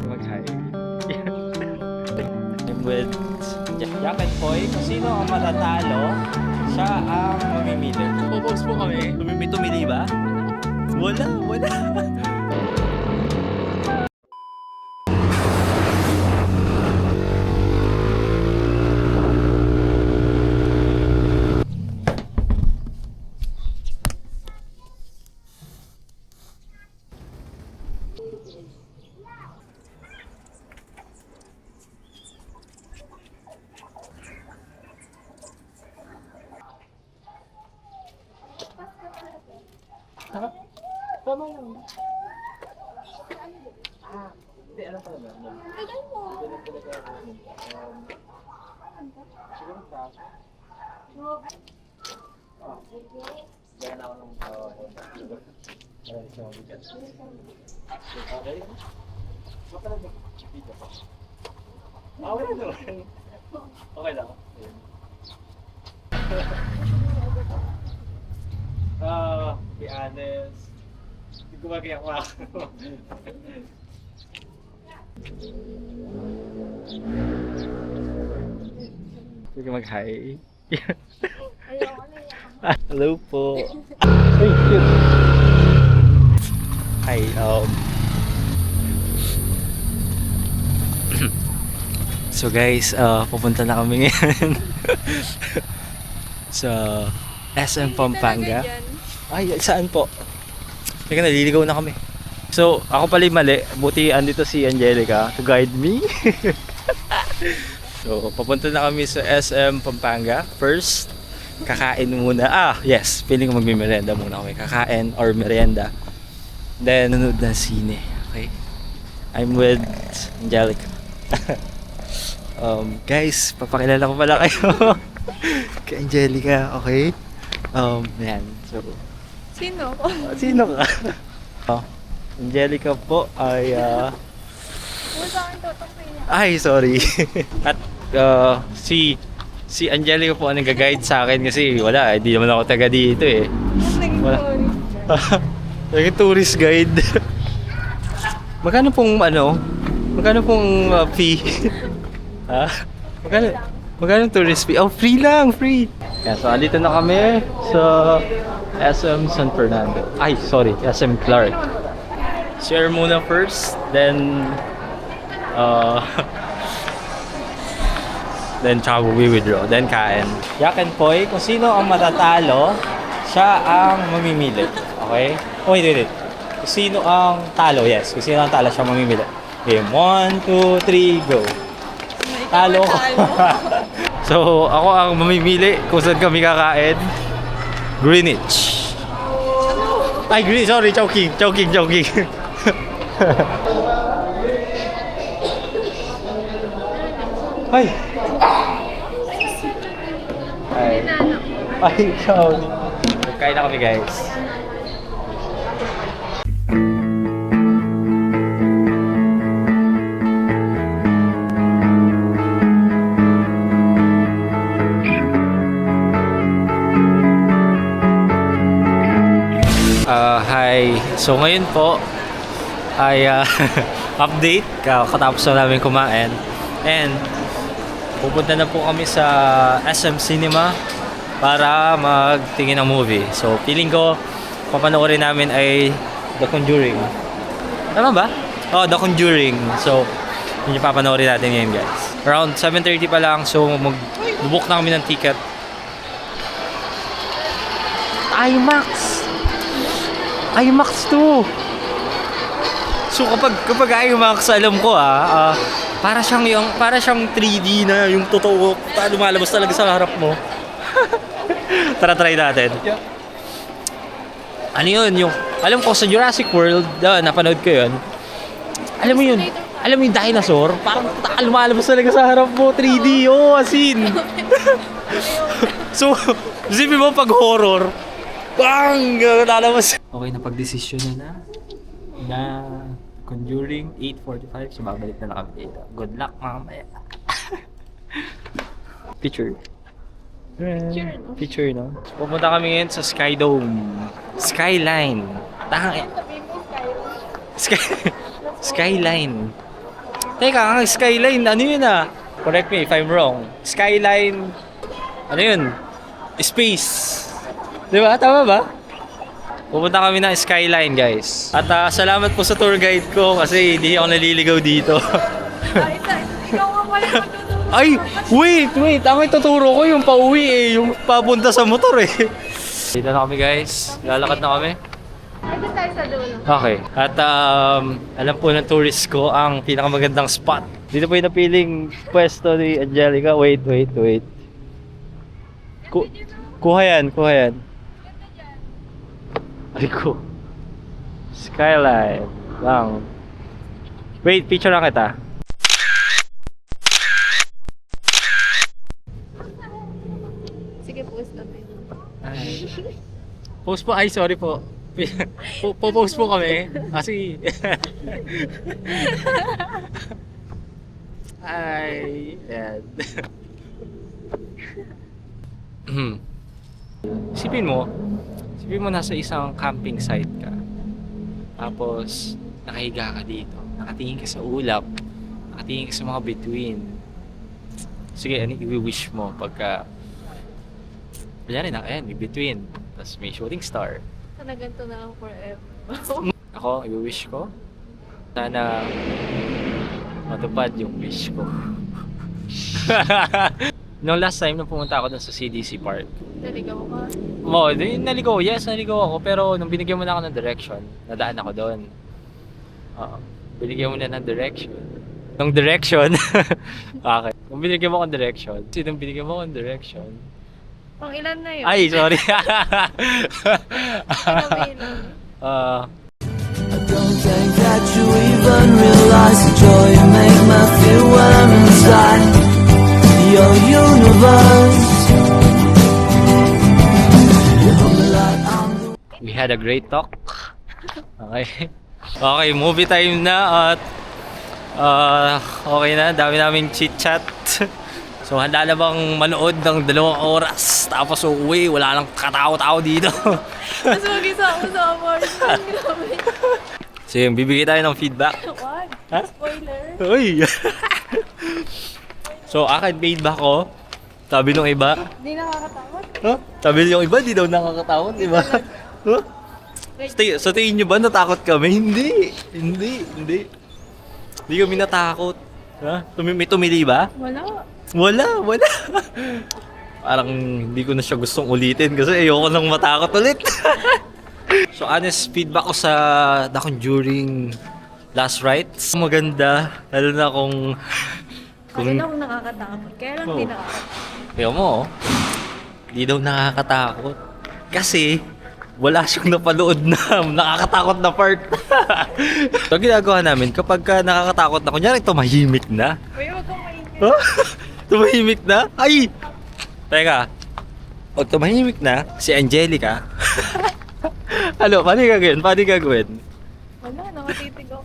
Mag-hi. I'm with Jack and Poy. Kung sino ang matatalo, siya ang mamimili. Popost po kami. Tumili ba? Wala. Tama lang. Hindi, alam ko naman. Siguro kaso. Gaya na ako ng para siya mabigat. Okay? Baka lang mag-video ko. Okay naman. Okay lang. Be honest. Hindi ko magayak ako. Hindi ko mag-hi. Hello po. Hey, cute. Hi, so guys, pupunta na kami ngayon sa SM Pampanga. Ay, saan po? Teka, naliligaw na kami. So, ako pala yung mali. Buti andito si Angelica to guide me. So, papunta na kami sa SM Pampanga. First, kakain muna. Yes. Feeling ko magmi-merienda muna kami. Kakain or merienda. Then, nanood ng sine. Okay? I'm with Angelica. Guys, papakilala ko pala kayo. Kay Angelica, okay? Yan. So, Sino? Sino ka? Angelica po ay ay, sorry. At si Angelica po ang nag-guide sa akin kasi wala, hindi naman ako taga dito eh. Wala. Naging tourist guide. Magkano pong fee? Ha? Magkano tourist fee? Oh, free lang, free. Yeah, so andito na kami sa SM San Fernando. Ay, sorry, SM Clark. Share muna first, then tsaka we withdraw, then kain. Jack and Poy, kung sino ang matatalo, siya ang mamimili. Okay? Oh, wait. Kung sino ang talo, yes. Kung sino ang talo, siya mamimili. Game 1, 2, 3, go. Talo. So, ako ang mamimili kung saan kami kakain. Greenwich. Ay, sorry, Chowking. Ay. Ay, sorry. Kain na kami, guys. Hi. So ngayon po ay update. Katapos na namin kumain. And pupunta na po kami sa SM Cinema para magtingin ng movie. So feeling ko papanoorin namin ay The Conjuring. Tama ba? Oh, The Conjuring. So yun yung papanoorin natin ngayon, guys. Around 7:30 pa lang. So mag-book na kami ng ticket. IMAX 2. So kapag IMAX, alam ko para siyang 3D na yung totoo, lumalabas talaga sa harap mo. Tara, try natin. Ano yun? Alam ko sa Jurassic World, napanood ko yun. Alam mo yung dinosaur, parang lumalabas talaga sa harap mo, 3D, as in. So, isipin mo pag horror, bang! Lalabas. Okay, napag-desisyon na Conjuring 8:45. So, babalik na kami dito. Good luck, mamaya. Picture. Picture, no? So, pumunta kami ngayon sa Skyline. Skyline. Teka, ang Skyline, ano yun ah? Correct me if I'm wrong. Skyline, ano yun? Space. Di ba? Tama ba? Pupunta kami ng Skyline, guys. At salamat po sa tour guide ko kasi hindi ako naliligaw dito. Ikaw nga pala magtuturo. Ay! Wait! Ang ituturo ko yung pauwi eh. Yung papunta sa motor eh. Dito na kami, guys. Lalakad na kami. Ito tayo sa dulo. Okay. At alam po ng tourist ko ang pinakamagandang spot. Dito po yung napiling pwesto ni Angelica. Wait. Kuha yan. Ay ko. Skyline. Lang. Wait, picture lang kita. Sige, post kami. Post po. Ay, sorry po. Post po kami. Kasi... Ay, yan. Isipin mo nasa isang camping site ka. Tapos, nakahiga ka dito. Nakatingin ka sa ulap. Nakatingin ka sa mga bituin. Sige, ano i-wish mo pagka... Kunyari na, ayan, may bituin. Tapos may shooting star. Sana ganito na ako forever. Ako, i-wish ko. Sana matupad yung wish ko. Nung last time nung pumunta ako dun sa CDC Park. Naligaw ka? Naligaw ako. Pero nung binigyan mo na ako ng direction, nadaan ako doon. Binigyan mo na ng direction. Nung direction? Okay. Nung binigyan mo akong direction. Nung binigyan mo akong direction. Pang ilan na yun? Ay, sorry. Ilang. I don't think that you even realize the joy you make me feel when I'm inside your universe. You hold me like I'm the We had a great talk. Okay. Okay, movie time na at okay na, dami naming chit-chat. So handa na bang manood ng 2 oras tapos uuwi, wala nang katao-tao dito. Mas mag-isa ako sa apartment. Grabe. So yung bibigay tayo ng feedback. Wag. Ha? Spoiler. Uy! So akin feedback ko, sabi nung iba, Hindi nakakatakot. huh? Sabi yung iba, di daw nakakatakot, di ba? Huh? Sa tingin nyo ba natakot kami? Hindi. Hindi kami natakot. Ha? May tumili ba? Wala. Wala. Parang hindi ko na siya gustong ulitin kasi ayoko nang matakot ulit. So honest feedback ko sa The Conjuring Last Rites. Maganda. Lalo na kung... Ano na kung nakakatakot? Kaya lang hindi nakakatakot. Kaya mo, hindi daw nakakatakot. Kasi wala siyang napanood na nakakatakot na part. So ginagawa namin kapag nakakatakot na, kunyari tumahimik na. Uy, huwag kang maingay. Huh? Tumahimik na? Ay! Teka. Pag tumahimik na, si Angelica. Ano? Paano yung gagawin? Wala, nakatitig ako.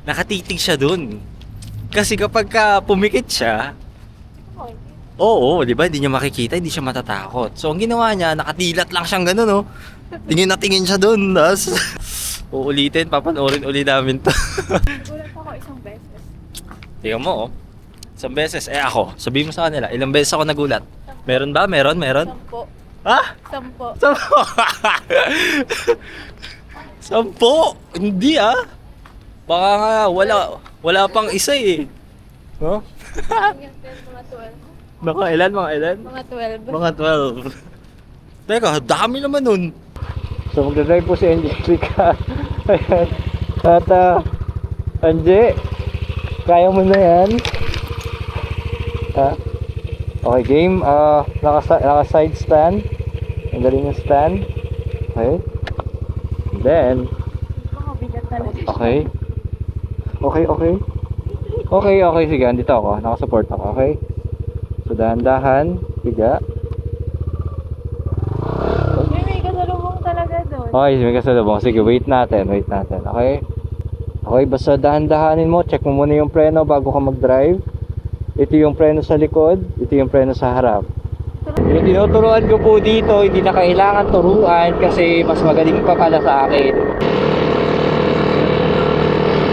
Nakatitig siya dun. Kasi kapag pumikit siya, Okay. oo, di ba? Hindi niya makikita, hindi siya matatakot. So, ang ginawa niya, nakatilat lang siyang gano'n, no? Tingin na tingin siya dun. Tapos, uulitin, papanoorin uli namin to. Gulat ako isang beses. Tingnan mo, oh. Isang beses. Ako, sabihin mo sa kanila, ilang beses ako nagulat? Meron ba? Meron? 10. Ha? 10. 10? Hindi ah. Baka nga, wala pang isa eh. No? Mga 12. Mga ilan? Mga 12. Mga 12. Teka, dami naman nun. So magdadrive po si Angelica. Ayan. At Anje, kaya mo na yan. Ha? Okay, game. Naka-side stand. Ang galing yung stand. Okay. And then, Mga bigat talaga. okay. Okay, sige. Andito ako. Nakasupport ako, okay? So, dahan-dahan. Higa. May kasalubong talaga doon. Okay, may kasalubong. Sige, wait natin. Okay? Okay, basta dahan-dahanin mo. Check mo muna yung preno bago ka mag-drive. Ito yung preno sa likod. Ito yung preno sa harap. Yung tinuturuan ko po dito, hindi na kailangan turuan kasi mas magaling pa pala sa akin.